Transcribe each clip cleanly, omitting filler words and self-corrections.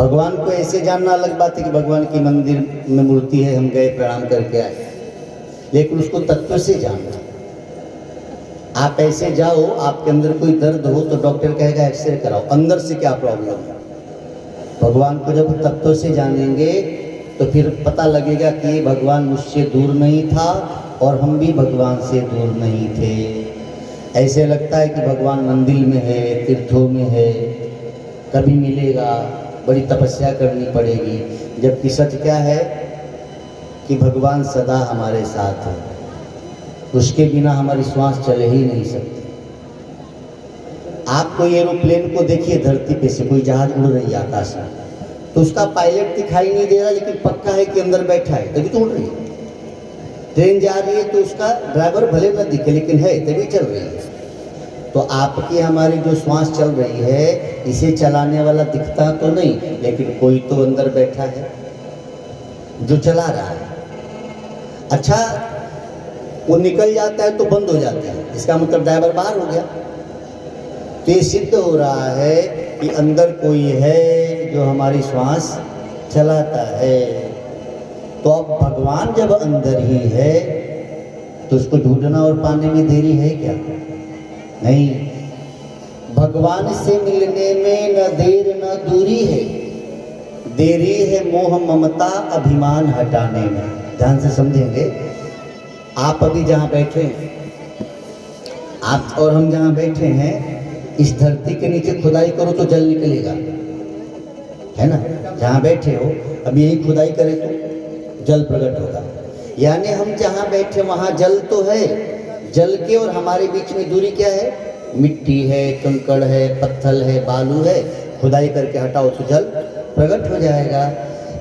भगवान को ऐसे जानना अलग बात है कि भगवान की मंदिर में मूर्ति है, हम गए प्रणाम करके आए, लेकिन उसको तत्व से जानना। आप ऐसे जाओ, आपके अंदर कोई दर्द हो तो डॉक्टर कहेगा एक्सरे कराओ, अंदर से क्या प्रॉब्लम है। भगवान को जब तत्व से जानेंगे तो फिर पता लगेगा कि ये भगवान मुझसे दूर नहीं था और हम भी भगवान से दूर नहीं थे। ऐसे लगता है कि भगवान मंदिर में है, तीर्थों में है, कभी मिलेगा, बड़ी तपस्या करनी पड़ेगी, जबकि सच क्या है कि भगवान सदा हमारे साथ है। उसके बिना हमारी श्वास चल ही नहीं सकती। आप कोई एरोप्लेन को देखिए, धरती पे से कोई जहाज उड़ रही है आकाश में, तो उसका पायलट दिखाई नहीं दे रहा, लेकिन पक्का है कि अंदर बैठा है, तभी तो उड़ रही है। ट्रेन जा रही है तो उसका ड्राइवर भले न दिखे, लेकिन है, तभी चल रही है। तो आपकी हमारी जो श्वास चल रही है, इसे चलाने वाला दिखता तो नहीं, लेकिन कोई तो अंदर बैठा है जो चला रहा है। अच्छा, वो निकल जाता है तो बंद हो जाता है, इसका मतलब ड्राइवर बाहर हो गया। तो ये सिद्ध हो रहा है कि अंदर कोई है जो हमारी श्वास चलाता है। तो अब भगवान जब अंदर ही है तो उसको ढूंढना और पाने में देरी है क्या? नहीं। भगवान से मिलने में न देर न दूरी है, देरी है मोह ममता अभिमान हटाने में। ध्यान से समझेंगे। आप अभी जहाँ बैठे हैं, आप और हम जहाँ बैठे हैं, इस धरती के नीचे खुदाई करो तो जल निकलेगा, है ना? जहाँ बैठे हो अभी यही खुदाई करे तो जल प्रकट होगा। यानी हम जहाँ बैठे वहाँ जल तो है, जल के और हमारे बीच में दूरी क्या है? मिट्टी है, कंकड़ है, पत्थर है, बालू है। खुदाई करके हटाओ तो जल प्रकट हो जाएगा।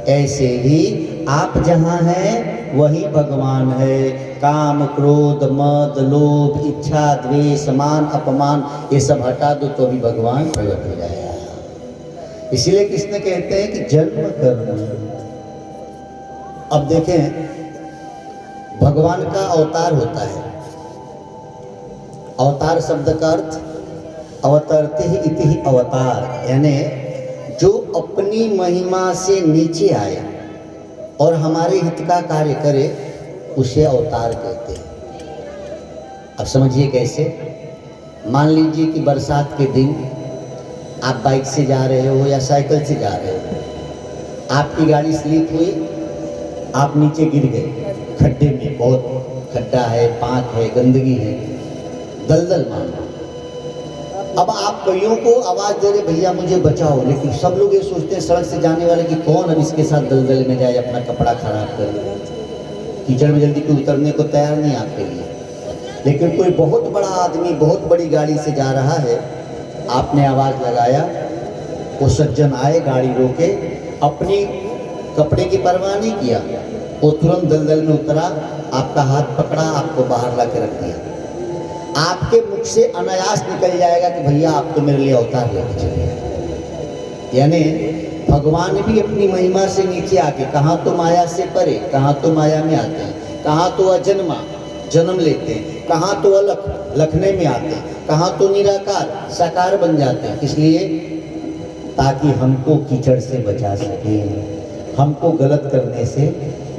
ऐसे ही आप जहाँ हैं वही भगवान है। काम, क्रोध, मद, लोभ, इच्छा, द्वेष, मान, अपमान, ये सब हटा दो तो भी भगवान प्रकट हो जाएगा। इसीलिए कृष्ण कहते हैं कि जन्म कर्म। अब देखें, भगवान का अवतार होता है। अवतार शब्द का अर्थ अवतरते ही इति ही अवतार, यानी जो अपनी महिमा से नीचे आए और हमारे हित का कार्य करे उसे अवतार कहते हैं। अब समझिए कैसे। मान लीजिए कि बरसात के दिन आप बाइक से जा रहे हो या साइकिल से जा रहे हो, आपकी गाड़ी स्लिप हुई, आप नीचे गिर गए खड्डे में। बहुत खड्डा है, पाँक है, गंदगी है, दलदल मान लो। अब आप कईयों को आवाज़ दे रहे भैया मुझे बचाओ, लेकिन सब लोग ये सोचते हैं सड़क से जाने वाले कि कौन अब इसके साथ दलदल में जाए, अपना कपड़ा खराब कर ले। कीचड़ में जल्दी कोई उतरने को तैयार नहीं आपके लिए। लेकिन कोई बहुत बड़ा आदमी बहुत बड़ी गाड़ी से जा रहा है, आपने आवाज़ लगाया, वो सज्जन आए, गाड़ी रोके, अपनी कपड़े की परवाह नहीं किया, वो तुरंत दलदल में उतरा, आपका हाथ पकड़ा, आपको बाहर ला के रख दिया। आपके मुख से अनायास निकल जाएगा कि भैया आप तो मेरे लिए अवतार लेके चलिए। यानी भगवान भी अपनी महिमा से नीचे आके, कहाँ तो माया से परे, कहाँ तो माया में आते हैं, कहाँ तो अजन्मा जन्म लेते हैं, कहाँ तो अलख लखने में आते हैं, कहाँ तो निराकार साकार बन जाते हैं। इसलिए ताकि हमको कीचड़ से बचा सके, हमको गलत करने से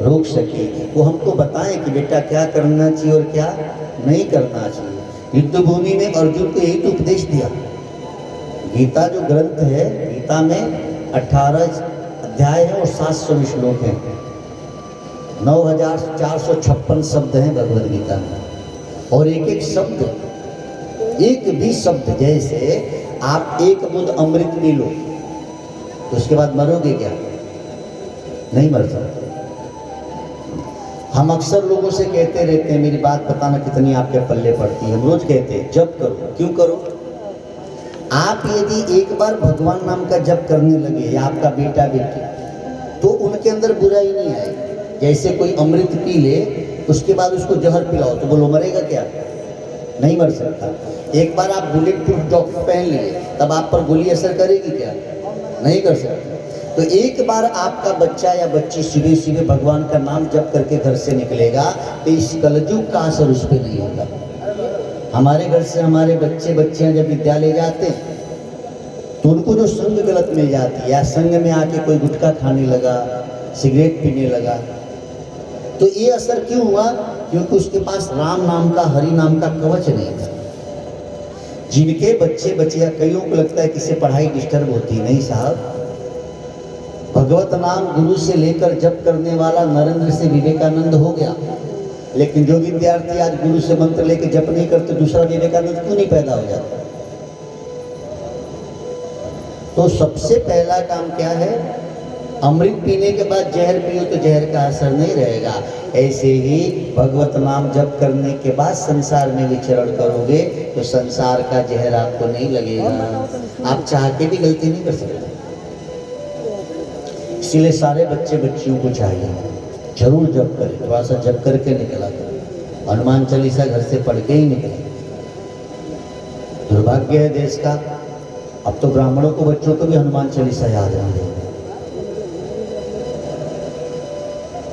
रोक सके, वो हमको बताएं कि बेटा क्या करना चाहिए और क्या नहीं करना चाहिए। युद्ध भूमि में अर्जुन को यही तो उपदेश दिया। गीता जो ग्रंथ है, गीता में 18 अध्याय है और 700 श्लोक हैं, 9456 शब्द हैं भगवद गीता में। और एक एक शब्द, एक भी शब्द, जैसे आप एक बूंद अमृत पी लो तो उसके बाद मरोगे क्या? नहीं मर सकते। हम अक्सर लोगों से कहते रहते हैं, मेरी बात बताना कितनी आपके पल्ले पड़ती है। हम रोज कहते हैं जप करो। क्यों करो? आप यदि एक बार भगवान नाम का जप करने लगे, या आपका बेटा बेटी, तो उनके अंदर बुराई नहीं आएगी। जैसे कोई अमृत पी ले, उसके बाद उसको जहर पिलाओ तो बोलो मरेगा क्या? नहीं मर सकता। एक बार आप बुलेट प्रूफ जॉकेट पहन लिए, तब आप पर गोली असर करेगी क्या? नहीं कर सकती। तो एक बार आपका बच्चा या बच्ची सुबह सुबह भगवान का नाम जप करके घर से निकलेगा तो इस कलयुग का असर उस पर नहीं होगा। हमारे घर से हमारे बच्चे बच्चियां जब विद्यालय जाते हैं तो उनको दोनों संग गलत मिल जाती है। या संग में आके कोई गुटखा खाने लगा, सिगरेट पीने लगा, तो ये असर क्यों हुआ? क्योंकि उसके पास राम नाम का, हरि नाम का कवच नहीं था। जिनके बच्चे बच्चियां, कईयों को लगता है कि इससे पढ़ाई डिस्टर्ब होती, नहीं साहब। भगवत नाम गुरु से लेकर जप करने वाला नरेंद्र से विवेकानंद हो गया, लेकिन जो विद्यार्थी आज गुरु से मंत्र लेकर जप नहीं करते, दूसरा विवेकानंद क्यों नहीं पैदा हो जाता? तो सबसे पहला काम क्या है? अमृत पीने के बाद जहर पियो तो जहर का असर नहीं रहेगा। ऐसे ही भगवत नाम जप करने के बाद संसार में विचरण करोगे तो संसार का जहर आपको नहीं लगेगा। आप चाह के भी गलती नहीं कर सकते। इसलिए सारे बच्चे बच्चियों को चाहिए जरूर जप करें, थोड़ा सा जप करके निकला करें। हनुमान चालीसा घर से पढ़ के ही निकले। दुर्भाग्य है देश का, अब तो ब्राह्मणों को, बच्चों को भी हनुमान चालीसा याद नहीं है।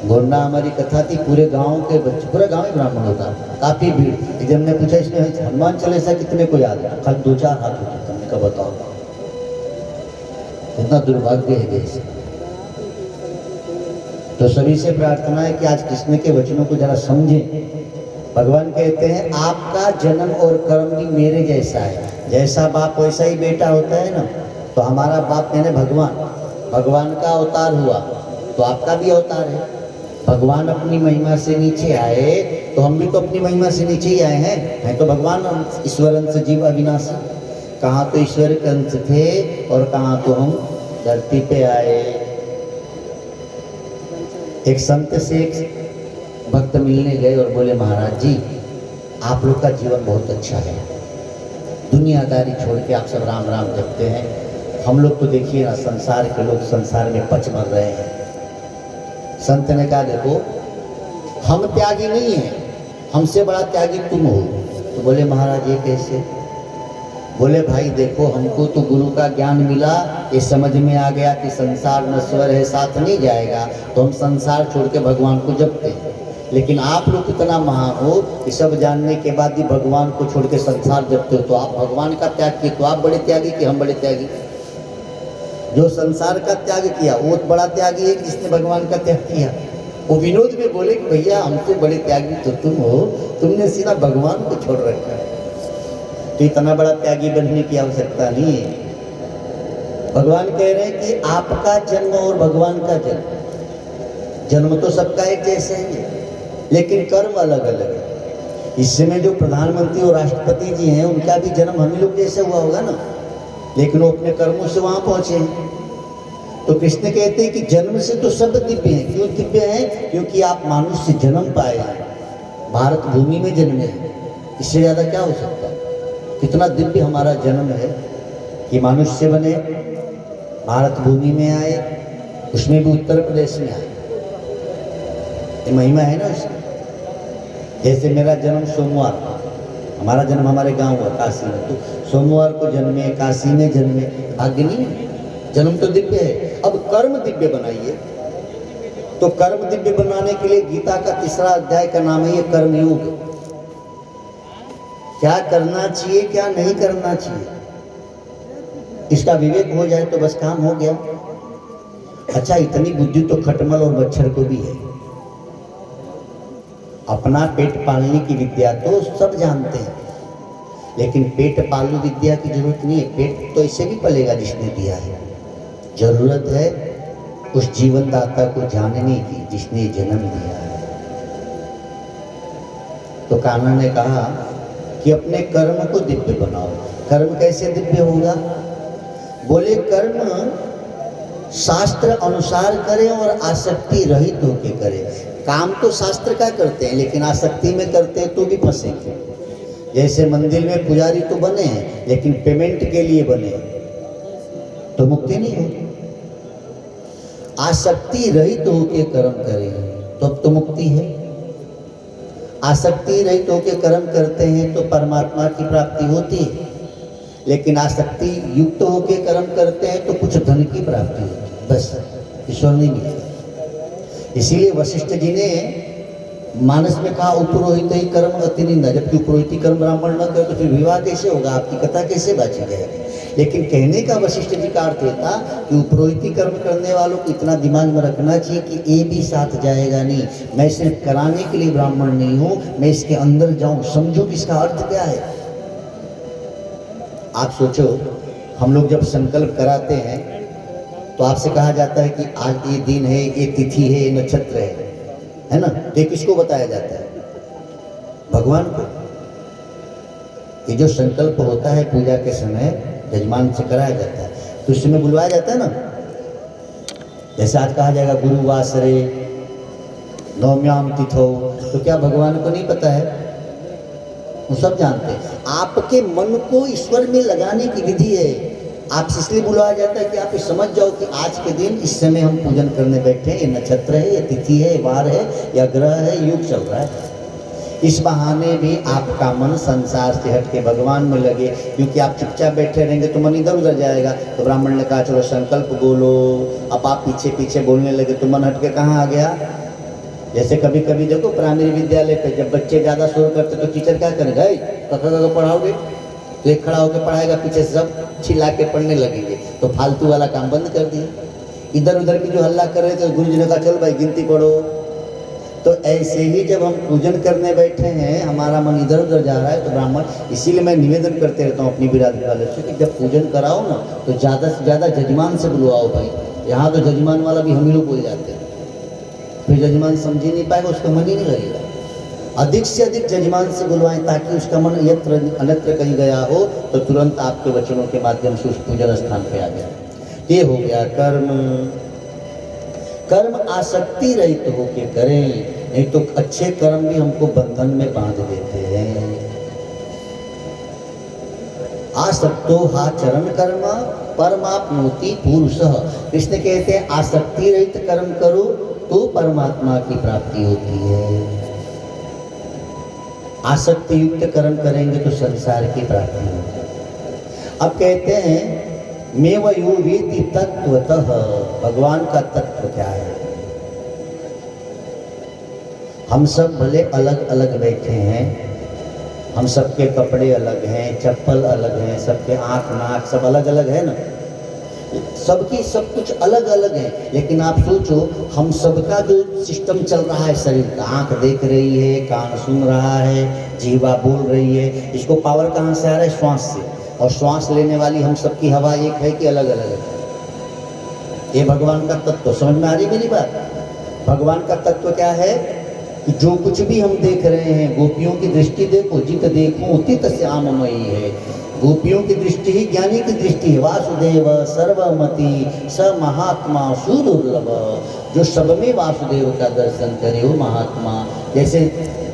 गोंडा हमारी कथा थी, पूरे गांव के बच्चे, पूरा गांव ही ब्राह्मण होता, काफी भीड़। जब हमने पूछा इसमें हनुमान चालीसा कितने को याद है, खाली 2-4 हाथ होते। हमने कहा बताओ, इतना दुर्भाग्य है देश। तो सभी से प्रार्थना है कि आज कृष्ण के वचनों को जरा समझें। भगवान कहते हैं आपका जन्म और कर्म भी मेरे जैसा है। जैसा बाप वैसा ही बेटा होता है ना। तो हमारा बाप यानी भगवान का अवतार हुआ, तो आपका भी अवतार है। भगवान अपनी महिमा से नीचे आए तो हम भी तो अपनी महिमा से नीचे ही आए हैं। तो भगवान ईश्वर अंश जीव अविनाशी, कहाँ तो ईश्वर के अंश थे और कहाँ तो हम धरती पे आए। एक संत से एक भक्त मिलने गए और बोले महाराज जी आप लोग का जीवन बहुत अच्छा है, दुनियादारी छोड़ के आप सब राम राम जपते हैं। हम लोग तो देखिए ना, संसार के लोग संसार में पच मर रहे हैं। संत ने कहा देखो हम त्यागी नहीं हैं, हमसे बड़ा त्यागी तुम हो। तो बोले महाराज ये कैसे? बोले भाई देखो हमको तो गुरु का ज्ञान मिला, ये समझ में आ गया कि संसार नश्वर है, साथ नहीं जाएगा, तो हम संसार छोड़ के भगवान को जपते हैं। लेकिन आप लोग इतना महान हो कि सब जानने के बाद भी भगवान को छोड़ के संसार जपते हो, तो आप भगवान का त्याग किए, तो आप बड़े त्यागी कि हम बड़े त्यागी? जो संसार का त्याग किया वो बड़ा त्यागी है जिसने भगवान का त्याग किया। वो विनोद में बोले कि भैया हमसे बड़े त्यागी तो तुम हो, तुमने सीधा भगवान को छोड़ रखा है। तो इतना बड़ा त्यागी बनने की आवश्यकता नहीं है। भगवान कह रहे हैं कि आपका जन्म और भगवान का जन्म तो सबका एक जैसे है, लेकिन कर्म अलग अलग है। इस समय जो प्रधानमंत्री और राष्ट्रपति जी हैं उनका भी जन्म हम लोग जैसे हुआ होगा ना, लेकिन वो अपने कर्मों से वहां पहुंचे हैं। तो कृष्ण कहते हैं कि जन्म से तो सब दिव्य हैं। क्यों दिव्य हैं? क्योंकि आप मानुष से जन्म पाए हैं, भारत भूमि में जन्मे हैं। इससे ज्यादा क्या हो सकता है? कितना दिव्य हमारा जन्म है कि मनुष्य बने, भारत भूमि में आए, उसमें भी उत्तर प्रदेश में आए। ये महिमा है ना उसकी। जैसे मेरा जन्म सोमवार, हमारा जन्म हमारे गांव हुआ काशी में, तो सोमवार को जन्मे, काशी में जन्मे, भाग्य नहीं है? जन्म तो दिव्य है। अब कर्म दिव्य बनाइए। तो कर्म दिव्य बनाने के लिए गीता का 3रा अध्याय का नाम है ये कर्मयोग। क्या करना चाहिए क्या नहीं करना चाहिए, इसका विवेक हो जाए तो बस काम हो गया। अच्छा इतनी बुद्धि तो खटमल और मच्छर को भी है। अपना पेट पालने की विद्या तो सब जानते हैं, लेकिन पेट पालू विद्या की जरूरत नहीं है। पेट तो ऐसे भी पलेगा जिसने दिया है। जरूरत है उस जीवनदाता को जानने की जिसने जन्म दिया है। तो कान्हा ने कहा कि अपने कर्म को दिव्य बनाओ। कर्म कैसे दिव्य होगा? बोले कर्म शास्त्र अनुसार करें और आसक्ति रहित होके करें। काम तो शास्त्र का करते हैं, लेकिन आसक्ति में करते हैं तो भी फंसेंगे। जैसे मंदिर में पुजारी तो बने हैं, लेकिन पेमेंट के लिए बने तो मुक्ति नहीं होगी। आसक्ति रहित होके कर्म करें तो अब तो मुक्ति है। आसक्ति रहित होकर कर्म करते हैं तो परमात्मा की प्राप्ति होती है, लेकिन आसक्ति युक्त होकर कर्म करते हैं तो कुछ धन की प्राप्ति होती है, बस ईश्वर नहीं मिलता। इसीलिए वशिष्ठ जी ने मानस में कहा उपरोहित ही कर्म अति निंदा। जबकि उपरोहित कर्म ब्राह्मण न करे तो फिर विवाह कैसे होगा, आपकी कथा कैसे बाची जाएगी? लेकिन कहने का वशिष्ठ जी का अर्थ ये था कि उपरोहिती कर्म करने वालों को इतना दिमाग में रखना चाहिए कि ये भी साथ जाएगा नहीं, मैं सिर्फ कराने के लिए ब्राह्मण नहीं हूँ, मैं इसके अंदर जाऊँ, समझो कि इसका अर्थ क्या है। आप सोचो, हम लोग जब संकल्प कराते हैं तो आपसे कहा जाता है कि आज ये दिन है, ये तिथि है, ये नक्षत्र है ना, तो किसको बताया जाता है? भगवान को। ये जो संकल्प होता है पूजा के समय जजमान से कराया जाता है, तो उस समय बुलवाया जाता है ना। जैसे आज कहा जाएगा गुरुवासरे नवम्याम तिथो, तो क्या भगवान को नहीं पता है? वो सब जानते हैं। आपके मन को ईश्वर में लगाने की विधि है। आपसे इसलिए बुलाया जाता है कि आप ये समझ जाओ कि आज के दिन इस समय हम पूजन करने बैठे हैं, ये नक्षत्र है, ये तिथि है, वार है, या ग्रह है, युग चल रहा है। इस बहाने भी आपका मन संसार से हट के भगवान में लगे, क्योंकि आप चुपचाप बैठे रहेंगे तो मन इधर उधर जाएगा। तो ब्राह्मण ने कहा चलो संकल्प बोलो, अब आप पीछे पीछे बोलने लगे तो मन हट के कहाँ आ गया। जैसे कभी कभी देखो प्राइमरी विद्यालय पे जब बच्चे ज़्यादा शोर करते तो टीचर क्या करेगा, कखा पढ़ाओगे, तो एक खड़ा होकर पढ़ाएगा, पीछे से सब चिल्ला के पढ़ने लगेंगे, तो फालतू वाला काम बंद कर दिया। इधर उधर की जो हल्ला कर रहे थे गुरु जी ने कहा चल भाई गिनती पढ़ो। तो ऐसे ही जब हम पूजन करने बैठे हैं हमारा मन इधर उधर जा रहा है तो ब्राह्मण, इसीलिए मैं निवेदन करते रहता हूँ अपनी बिरादरी वाले से कि जब पूजन कराओ ना तो ज़्यादा से ज़्यादा जजमान से बुलवाओ भाई। यहाँ तो जजमान वाला भी हम ही लोग बोल जाते हैं, फिर जजमान समझ ही नहीं पाएगा, उसका मन ही नहीं लगेगा। अधिक से अधिक जजमान से बुलवाएं ताकि उसका मन यत्र अन्यत्र कहीं गया हो तो तुरंत आपके वचनों के माध्यम से उस पूजन स्थान पे आ गया। ये हो गया कर्म। कर्म आसक्ति रहित तो होके करें, नहीं तो अच्छे कर्म भी हमको बंधन में बांध देते हैं। आसक्तो हा चरण कर्म परमाप्नोति पुरुषः। कृष्ण कहते हैं आसक्ति रहित कर्म करो तो परमात्मा की प्राप्ति होती है। आसक्ति युक्त कर्म करेंगे तो संसार की प्राप्ति होती है। अब कहते हैं मेव यो वेति तत्वतः, भगवान का तत्व क्या है। हम सब भले अलग अलग बैठे हैं, हम सबके कपड़े अलग हैं, चप्पल अलग हैं, सबके आँख नाक सब अलग अलग है ना, सबकी सब कुछ अलग अलग है। लेकिन आप सोचो हम सबका जो सिस्टम चल रहा है शरीर का, आँख देख रही है, कान सुन रहा है, जीवा बोल रही है, इसको पावर कहाँ से आ रहा है? श्वास से। और श्वास लेने वाली हम सबकी हवा एक है कि अलग अलग है? ये भगवान का तत्व समझ में आ रही मेरी बात। भगवान का तत्व क्या है कि जो कुछ भी हम देख रहे हैं, गोपियों की दृष्टि देखो, जित देखो तित श्याममयी है। गोपियों की दृष्टि ही ज्ञानी की दृष्टि है। वासुदेव सर्वमति स महात्मा सुदुर्लभ, जो सब में वासुदेव का दर्शन करे वो महात्मा। जैसे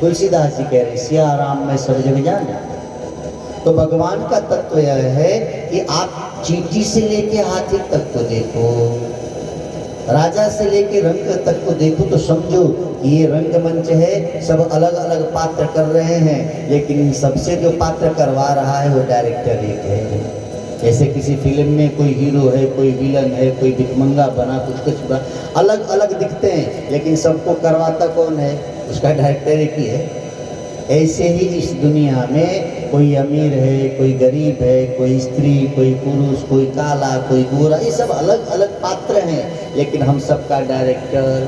तुलसीदास जी कह रहे सिया राम में सब जग जाना। तो भगवान का तत्व यह है कि आप चींटी से लेके हाथी तक को देखो, राजा से लेके रंग तक को देखो, तो समझो ये रंगमंच है, सब अलग अलग पात्र कर रहे हैं, लेकिन इन सबसे जो पात्र करवा रहा है वो डायरेक्टर एक है। जैसे किसी फिल्म में कोई हीरो है, कोई विलन है, कोई भिखमंगा बना, कुछ बना, अलग अलग दिखते हैं, लेकिन सबको करवाता कौन है? उसका डायरेक्टर एक ही है। ऐसे ही इस दुनिया में कोई अमीर है, कोई गरीब है, कोई स्त्री, कोई पुरुष, कोई काला, कोई गोरा, ये सब अलग अलग पात्र हैं, लेकिन हम सबका डायरेक्टर।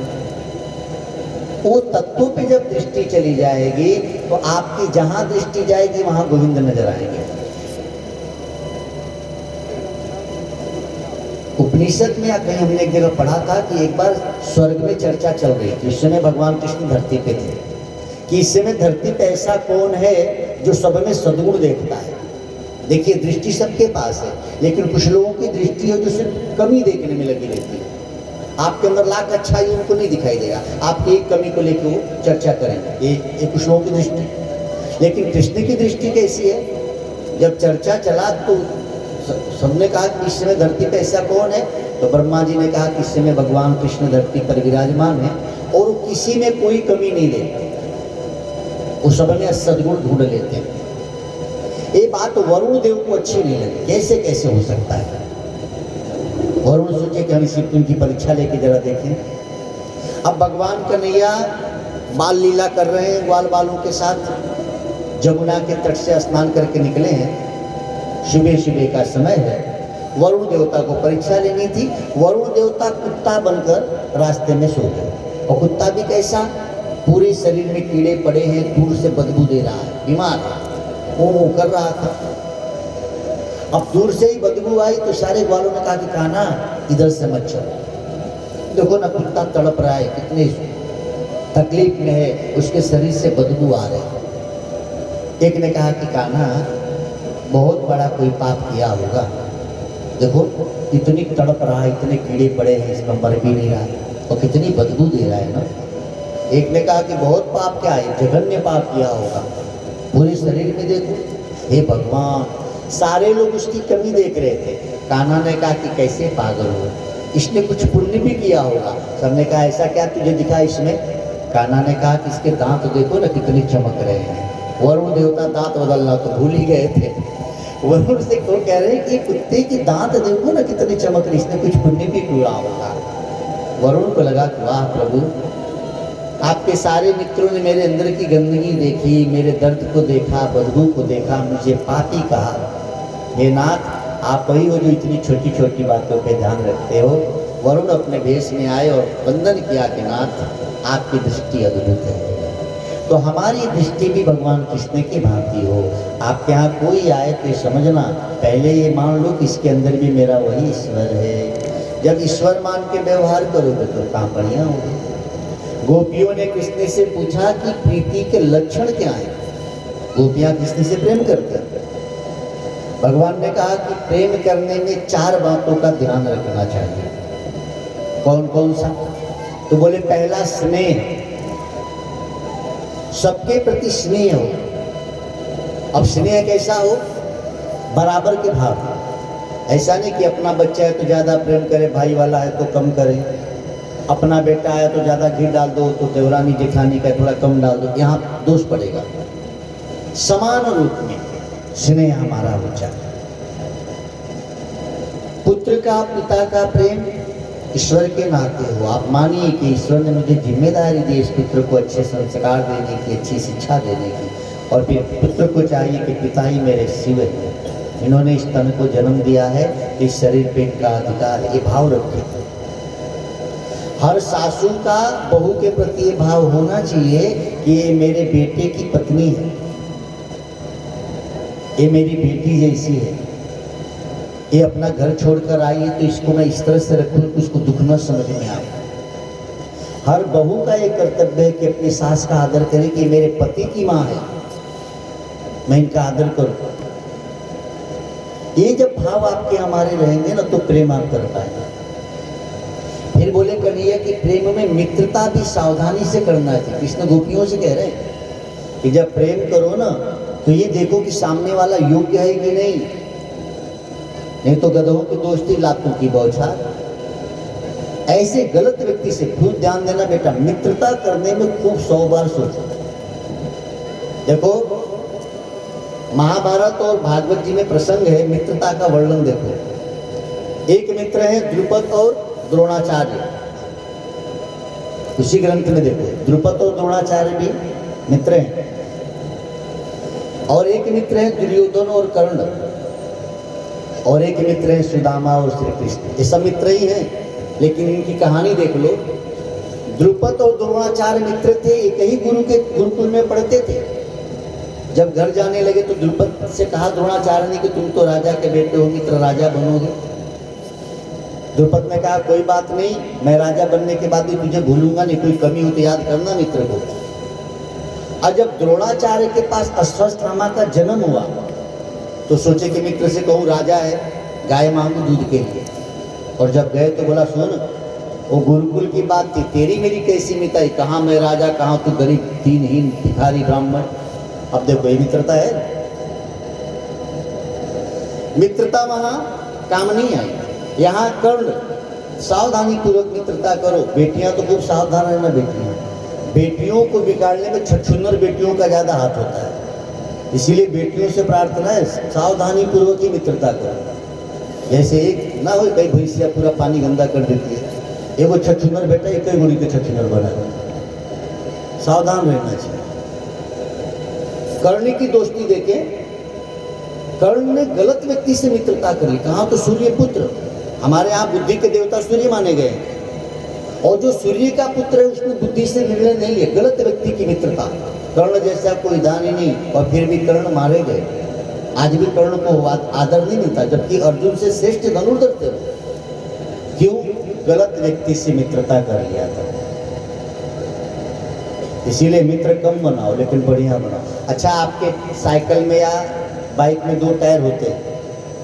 वो तत्वों पे जब दृष्टि चली जाएगी तो आपकी जहां दृष्टि जाएगी वहां गोविंद नजर आएंगे। उपनिषद में या कहीं हमने एक जगह पढ़ा था कि एक बार स्वर्ग में चर्चा चल रही थी, उस समय भगवान कृष्ण धरती पे थे, कि इस समय धरती पे ऐसा कौन है जो सब में सद्गुण देखता है। देखिए दृष्टि सबके पास है, लेकिन कुछ लोगों की दृष्टि है जो सिर्फ कमी देखने में लगी रहती है। आपके अंदर लाख अच्छाई उनको नहीं दिखाई देगा, आपकी एक कमी को लेकर वो चर्चा करेंगे। ये कुछ लोगों की दृष्टि। लेकिन कृष्ण की दृष्टि कैसी है? जब चर्चा चला तो सबने कहा कि इस समय धरती पे ऐसा कौन है? तो ब्रह्मा जी ने कहा कि इस समय भगवान कृष्ण धरती पर विराजमान है और किसी में कोई कमी नहीं देखते, वो सब में सद्गुण ढूंढ लेते हैं। ये बात वरुण देव को अच्छी नहीं लगी, कैसे कैसे हो सकता है? वरुण सोचे कि हम इसी की परीक्षा लेके जरा देखें। अब भगवान कन्हैया बाल लीला कर रहे हैं, ग्वाल बालों के साथ जमुना के तट से स्नान करके निकले हैं। सुबह सुबह का समय है, वरुण देवता को परीक्षा लेनी थी। वरुण देवता कुत्ता बनकर रास्ते में सो गए। और कुत्ता भी कैसा, पूरे शरीर में कीड़े पड़े हैं, दूर से बदबू दे रहा है, बीमार है, वो कर रहा था। अब दूर से ही बदबू आई तो सारे ग्वालों ने कहा कि कान्हा इधर से मत चलो, देखो ना कुत्ता तड़प रहा है, कितने तकलीफ में है, उसके शरीर से बदबू आ रही है। एक ने कहा कि कान्हा बहुत बड़ा कोई पाप किया होगा, देखो इतनी तड़प रहा है, इतने कीड़े पड़े हैं, इसमें मर भी नहीं रहा है और कितनी बदबू दे रहा है ना। एक ने कहा कि बहुत पाप क्या है, जघन्य पाप किया होगा, पूरे शरीर में देखो। हे भगवान, सारे लोग उसकी कमी देख रहे थे। कान्हा ने कहा कि कैसे पागल हो, इसने कुछ पुण्य भी किया होगा। सबने कहा ऐसा क्या तुझे दिखा इसमें? कान्हा ने कहा कि इसके दांत देखो ना कितने चमक रहे हैं। वरुण देवता दांत बदलना तो भूल ही गए थे। वरुण से वो कह रहे हैं कि कुत्ते के दांत देखो ना कितने चमक रहे, इसने कुछ पुण्य भी किया होगा। वरुण को लगा कि वाह प्रभु, आपके सारे मित्रों ने मेरे अंदर की गंदगी देखी, मेरे दर्द को देखा, बदबू को देखा, मुझे पापी कहा। हे नाथ, आप वही हो जो इतनी छोटी छोटी बातों पे ध्यान रखते हो। वरुण अपने भेष में आए और वंदन किया कि नाथ आपकी दृष्टि अद्भुत है। तो हमारी दृष्टि भी भगवान कृष्ण की भांति हो। आपके यहाँ कोई आए तो समझना, पहले ये मान लो कि इसके अंदर भी मेरा वही ईश्वर है। जब ईश्वर मान के व्यवहार करोगे तो काम बढ़िया होगा। गोपियों ने कृष्ण से पूछा कि प्रीति के लक्षण क्या हैं? गोपियां कृष्ण से प्रेम करते हैं। भगवान ने कहा कि प्रेम करने में 4 बातों का ध्यान रखना चाहिए। कौन कौन सा? तो बोले पहला स्नेह, सबके प्रति स्नेह हो। अब स्नेह कैसा हो? बराबर के भाव। ऐसा नहीं कि अपना बच्चा है तो ज़्यादा प्रेम करे, भाई वाला है तो कम करे, अपना बेटा है तो ज़्यादा घी डाल दो, तो देवरानी जेठानी का थोड़ा कम डाल दो, यहाँ दोष पड़ेगा। समान रूप में स्नेह हमारा हो चाहिए। पुत्र का पिता का प्रेम ईश्वर के नाते हो। आप मानिए कि ईश्वर ने मुझे जिम्मेदारी दी इस पुत्र को अच्छे संस्कार देने की, अच्छी शिक्षा देने की, और फिर पुत्र को चाहिए कि पिता ही मेरे शिव है, इन्होंने इस तन को जन्म दिया है, इस शरीर पे इनका अधिकार, ये भाव रखे। हर सासू का बहू के प्रति ये भाव होना चाहिए कि ये मेरे बेटे की पत्नी है, ये मेरी बेटी जैसी है, ये अपना घर छोड़कर आई है तो इसको मैं इस तरह से रखूं कि उसको दुख न समझ में आए। हर बहू का ये कर्तव्य है कि अपनी सास का आदर करे कि मेरे पति की माँ है, मैं इनका आदर करूं। ये जब भाव आपके हमारे रहेंगे ना तो प्रेम आप कर पाएंगे। फिर बोले कन्हैया कि प्रेम में मित्रता भी सावधानी से करना चाहिए। कृष्ण गोपियों से कह रहे हैं कि जब प्रेम करो ना तो ये देखो कि सामने वाला योग्य है कि नहीं तो गधों की दोस्ती, लातों की बौछार। ऐसे गलत व्यक्ति से खूब ध्यान देना बेटा। मित्रता करने में खूब 100 बार सोचो। देखो महाभारत और भागवत जी में प्रसंग है, मित्रता का वर्णन देखो। एक मित्र है द्रुपद और द्रोणाचार्य, उसी ग्रंथ में देखो द्रुपद और द्रोणाचार्य भी मित्र हैं। और एक मित्र है दुर्योधन और कर्ण, और एक मित्र है सुदामा और श्री कृष्ण। ये सब मित्र ही हैं, लेकिन इनकी कहानी देख लो। द्रुपद और द्रोणाचार्य मित्र थे, एक ही गुरु के गुरुकुल में पढ़ते थे। जब घर जाने लगे तो द्रुपद से कहा द्रोणाचार्य ने कि तुम तो राजा के बेटे हो, मित्र राजा बनोगे। द्रुपद ने कहा कोई बात नहीं, मैं राजा बनने के बाद भी तुझे भूलूंगा नहीं, कोई कमी हो तो याद करना मित्र को। और जब द्रोणाचार्य के पास अश्वत्थामा का जन्म हुआ तो सोचे कि मित्र से कहूँ राजा है, गाय मांगू दूध के लिए। और जब गए तो बोला सुन, वो गुरुकुल की बात थी, तेरी मेरी कैसी मिताई, कहाँ मैं राजा, कहाँ तू गरीब दीनहीन भिखारी ब्राह्मण। अब देखो ये मित्रता है। मित्रता वहां काम नहीं आई। यहाँ कर्ण सावधानी पूर्वक मित्रता करो। बेटियां तो खूब सावधान रहना। बेटियों को बिगाड़ने में छछुन्नर बेटियों का ज्यादा हाथ होता है, इसीलिए बेटियों से प्रार्थना है सावधानी पूर्वक ही मित्रता करो। जैसे एक ना हो कई भैंसिया पूरा पानी गंदा कर देती है, एक वो छछुन्नर बेटा एक कई गुड़ी के छछुन्नर बना। सावधान रहना चाहिए। कर्ण की दोस्ती देखे कर्ण ने गलत व्यक्ति से मित्रता कर ली। कहाँ? तो सूर्य पुत्र, हमारे यहाँ बुद्धि के देवता सूर्य माने गए, और जो सूर्य का पुत्र है उसने बुद्धि से निर्णय नहीं लिया, गलत व्यक्ति की मित्रता। कर्ण जैसा कोई दान ही नहीं, और फिर भी कर्ण मारे गए। आज भी कर्ण को आदर नहीं मिलता, जबकि अर्जुन से श्रेष्ठ धनुर्धर थे। क्यों? गलत व्यक्ति से मित्रता कर लिया था। इसीलिए मित्र कम बनाओ लेकिन बढ़िया बनाओ। अच्छा, आपके साइकिल में या बाइक में 2 टायर होते हैं,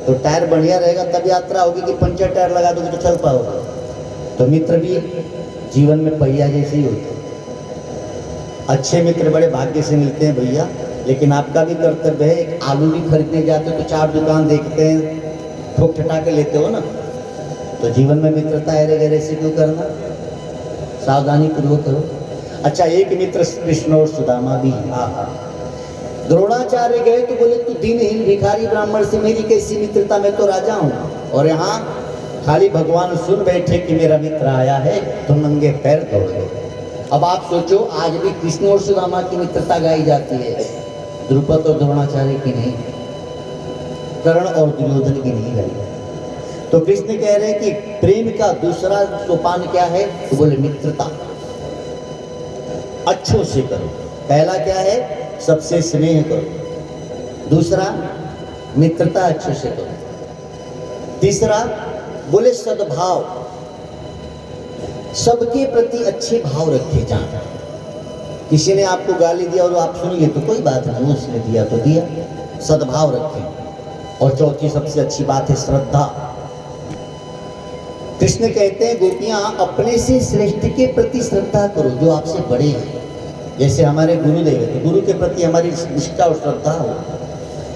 तो टायर बढ़िया रहेगा तब यात्रा होगी, कि पंचर टायर लगा दोगे तो चल पाओगे। तो मित्र भी जीवन में पहिया जैसे ही होते हैं। अच्छे मित्र बड़े भाग्य से मिलते हैं भैया, लेकिन आपका भी कर्तव्य है। एक आलू भी खरीदने जाते हो तो 4 दुकान देखते हैं, ठोक ठटा के लेते हो ना। तो जीवन में मित्रता ऐरे गहरे से क्यों करना, सावधानी पूर्वक करो। अच्छा, एक मित्र कृष्ण और सुदामा भी। द्रोणाचार्य गए तो बोले तू दीनहीन भिखारी ब्राह्मण से मेरी कैसी मित्रता, मैं तो राजा हूँ। और यहाँ खाली भगवान सुन बैठे कि मेरा मित्र आया है, तो नंगे पैर दौड़ गए। अब आप सोचो, आज भी कृष्ण और सुदामा की मित्रता गाई जाती है, द्रुपद और द्रोणाचार्य की नहीं, कर्ण और दुर्योधन की नहीं गाई। तो कृष्ण कह रहे हैं कि प्रेम का दूसरा सोपान क्या है? तो बोले मित्रता अच्छों से करो। पहला क्या है? सबसे स्नेह करो। दूसरा, मित्रता अच्छे से करो। तीसरा, बोले सद्भाव, सबके प्रति अच्छे भाव रखे जाएं। किसी ने आपको गाली दिया और आप सुन लिए तो कोई बात नहीं, उसने दिया तो दिया, सद्भाव रखें। और चौथी सबसे अच्छी बात है श्रद्धा। कृष्ण कहते हैं गोपियां अपने से श्रेष्ठ के प्रति श्रद्धा करो, जो आपसे बड़े हैं। जैसे हमारे गुरुदेव है तो गुरु के प्रति हमारी निष्ठा और श्रद्धा हो,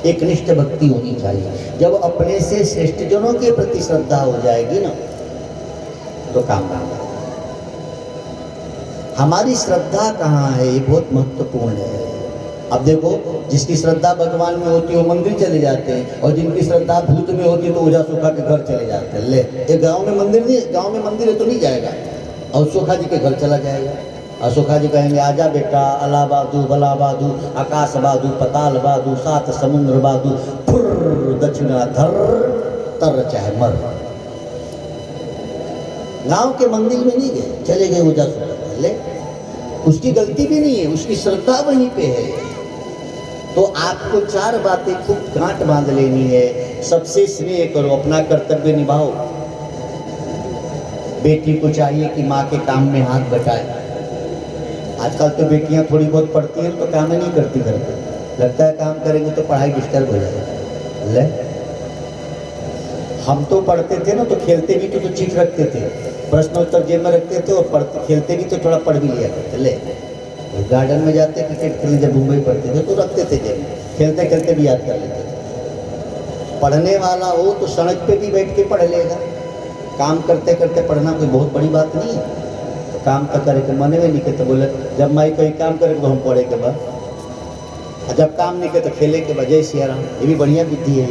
एक निष्ठ भक्ति होनी चाहिए। जब अपने से श्रेष्ठ जनों के प्रति श्रद्धा हो जाएगी ना, तो काम बन जाएगा। हमारी श्रद्धा कहाँ है, ये बहुत महत्वपूर्ण है। अब देखो, जिसकी श्रद्धा भगवान में होती है वो मंदिर चले जाते हैं, और जिनकी श्रद्धा भूत में होती है तो ओझा सोखा के घर चले जाते हैं। ले, ये गांव में मंदिर नहीं, गांव में मंदिर है तो नहीं जाएगा, और सोखा जी के घर चला जाएगा। और सोखा जी कहेंगे आजा बेटा, अला बादू, बला बादू, आकाश बादू, पताल बादू, 7 समुद्र बादू, फुर्र दक्षिणा धर तर चाहे मर। गांव के मंदिर में नहीं गए, चले गए ओझा सोखा। ले, उसकी गलती भी नहीं है, उसकी श्रद्धा वहीं पे है। तो आपको 4 बातें खूब गांठ बांध लेनी है। सबसे स्नेह करो, अपना कर्तव्य निभाओ। बेटी को चाहिए कि माँ के काम में हाथ बटाए। आजकल तो बेटियां थोड़ी बहुत पढ़ती हैं तो काम ही नहीं करती घर पे, लगता है काम करेंगे तो पढ़ाई डिस्टर्ब हो जाएगी। ले, हम तो पढ़ते थे ना तो खेलते भी तो चिट रखते थे, प्रश्न उत्तर जेब में रखते थे, और पढ़ते खेलते भी तो थोड़ा पढ़ भी लिया करते। ले, गार्डन में जाते क्रिकेट खेलने जब मुंबई पढ़ते थे तो रखते थे जेब में, खेलते खेलते भी याद कर लेते थे। पढ़ने वाला हो तो सड़क पे भी बैठ के पढ़ लेगा, काम करते करते पढ़ना कोई बहुत बड़ी बात नहीं है। तो काम तो करे के मन में नहीं के, तो बोले जब माई कोई काम करे तो हम पढ़े के बाद, जब काम नहीं करे तो खेले के बाद। जय सिया राम, ये भी बढ़िया बुद्धि है।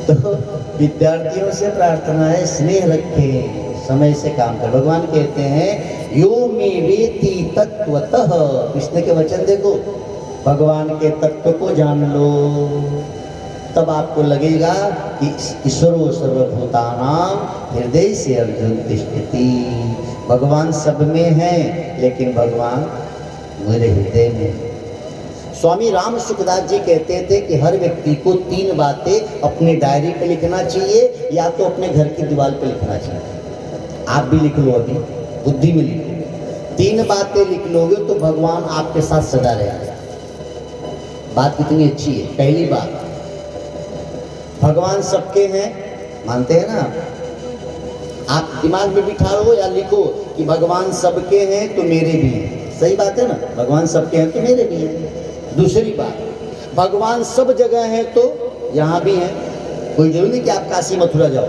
तो विद्यार्थियों से प्रार्थना है स्नेह रखें, समय से काम कर। भगवान कहते हैं यो मे वेति तत्वतः, कृष्ण के वचन देखो, भगवान के तत्व को जान लो, तब आपको लगेगा कि ईश्वरो सर्वभूतानां हृदय से अर्जुन तिष्ठति। भगवान सब में है, लेकिन भगवान मेरे हृदय में। स्वामी राम सुखदास जी कहते थे कि हर व्यक्ति को 3 बातें अपने डायरी पे लिखना चाहिए, या तो अपने घर की दीवार पे लिखना चाहिए। आप भी लिख लो, अभी बुद्धि में लिखो। 3 बातें लिख लोगे तो भगवान आपके साथ सदा रहेगा। बात कितनी अच्छी है। पहली बात, भगवान सबके हैं, मानते हैं ना? आप दिमाग में बिठा लो या लिखो कि भगवान सबके हैं तो मेरे भी हैं। सही बात है ना? भगवान सबके हैं तो मेरे भी हैं। दूसरी बात, भगवान सब जगह हैं तो यहाँ भी हैं। कोई जरूरी नहीं कि आप काशी मथुरा जाओ,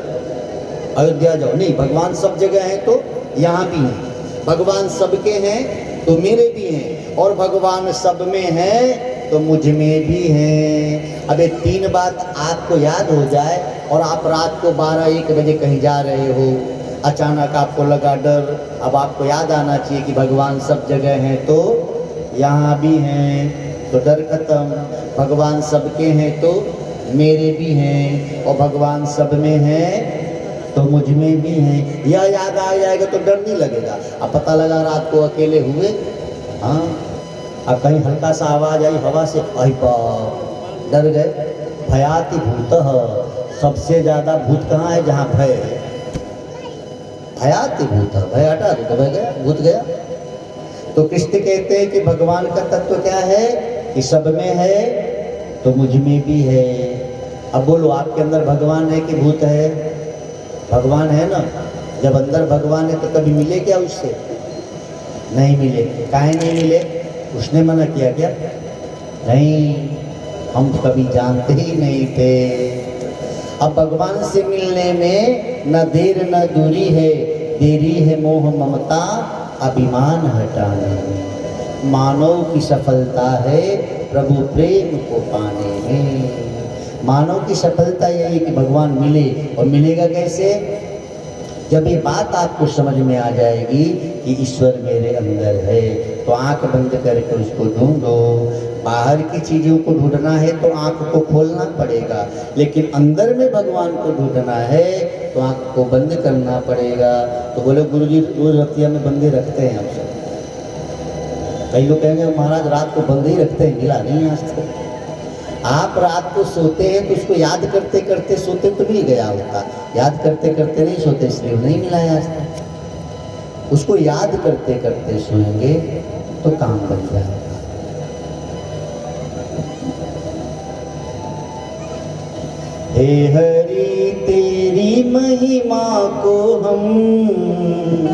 अयोध्या जाओ, नहीं, भगवान सब जगह हैं तो यहाँ भी हैं। भगवान सबके हैं तो मेरे भी हैं, और भगवान सब में हैं तो मुझ में भी हैं। अब ये 3 बात आपको याद हो जाए, और आप रात को 12-1 बजे कहीं जा रहे हो, अचानक आपको लगा डर, अब आपको याद आना चाहिए कि भगवान सब जगह हैं तो यहाँ भी हैं। तो डर खत्म। भगवान सबके हैं तो मेरे भी हैं, और भगवान सब में है तो मुझ में भी हैं, यह याद आ जाएगा तो डर नहीं लगेगा। अब पता लगा रात को अकेले हुए, हाँ, अब कहीं हल्का सा आवाज आई हवा से, अहि बाप, डर गए। भयाति भूतः, सबसे ज्यादा भूत कहाँ है? जहाँ भय है। भयाति भूतः, भय हटा दो तो भय गया, भूत गया। तो कृष्ण कहते हैं कि भगवान का तत्व क्या है कि सब में है तो मुझ में भी है। अब बोलो, आपके अंदर भगवान है कि भूत है? भगवान है ना। जब अंदर भगवान है तो कभी मिले क्या उससे? नहीं मिले। काहे नहीं मिले? उसने मना किया क्या? नहीं, हम कभी जानते ही नहीं थे। अब भगवान से मिलने में न देर न दूरी है, देरी है मोह ममता अभिमान हटाने में। मानव की सफलता है प्रभु प्रेम को पाने में। मानव की सफलता यही है कि भगवान मिले। और मिलेगा कैसे? जब ये बात आपको समझ में आ जाएगी कि ईश्वर मेरे अंदर है, तो आंख बंद करके उसको ढूंढो। बाहर की चीज़ों को ढूंढना है तो आंख को खोलना पड़ेगा, लेकिन अंदर में भगवान को ढूंढना है तो आंख को बंद करना पड़ेगा। तो बोले गुरुजी रोज रतिया में बंदे रखते हैं आप सब। कई लोग कहेंगे महाराज रात को बंद ही रखते हैं, मिला नहीं आज तक। आप रात को सोते हैं तो उसको याद करते करते सोते तो मिल गया होता, याद करते करते नहीं सोते इसलिए नहीं मिला है आज तक। उसको याद करते करते सोएंगे तो काम बन जाएगा। हे हरि तेरी महिमा को हम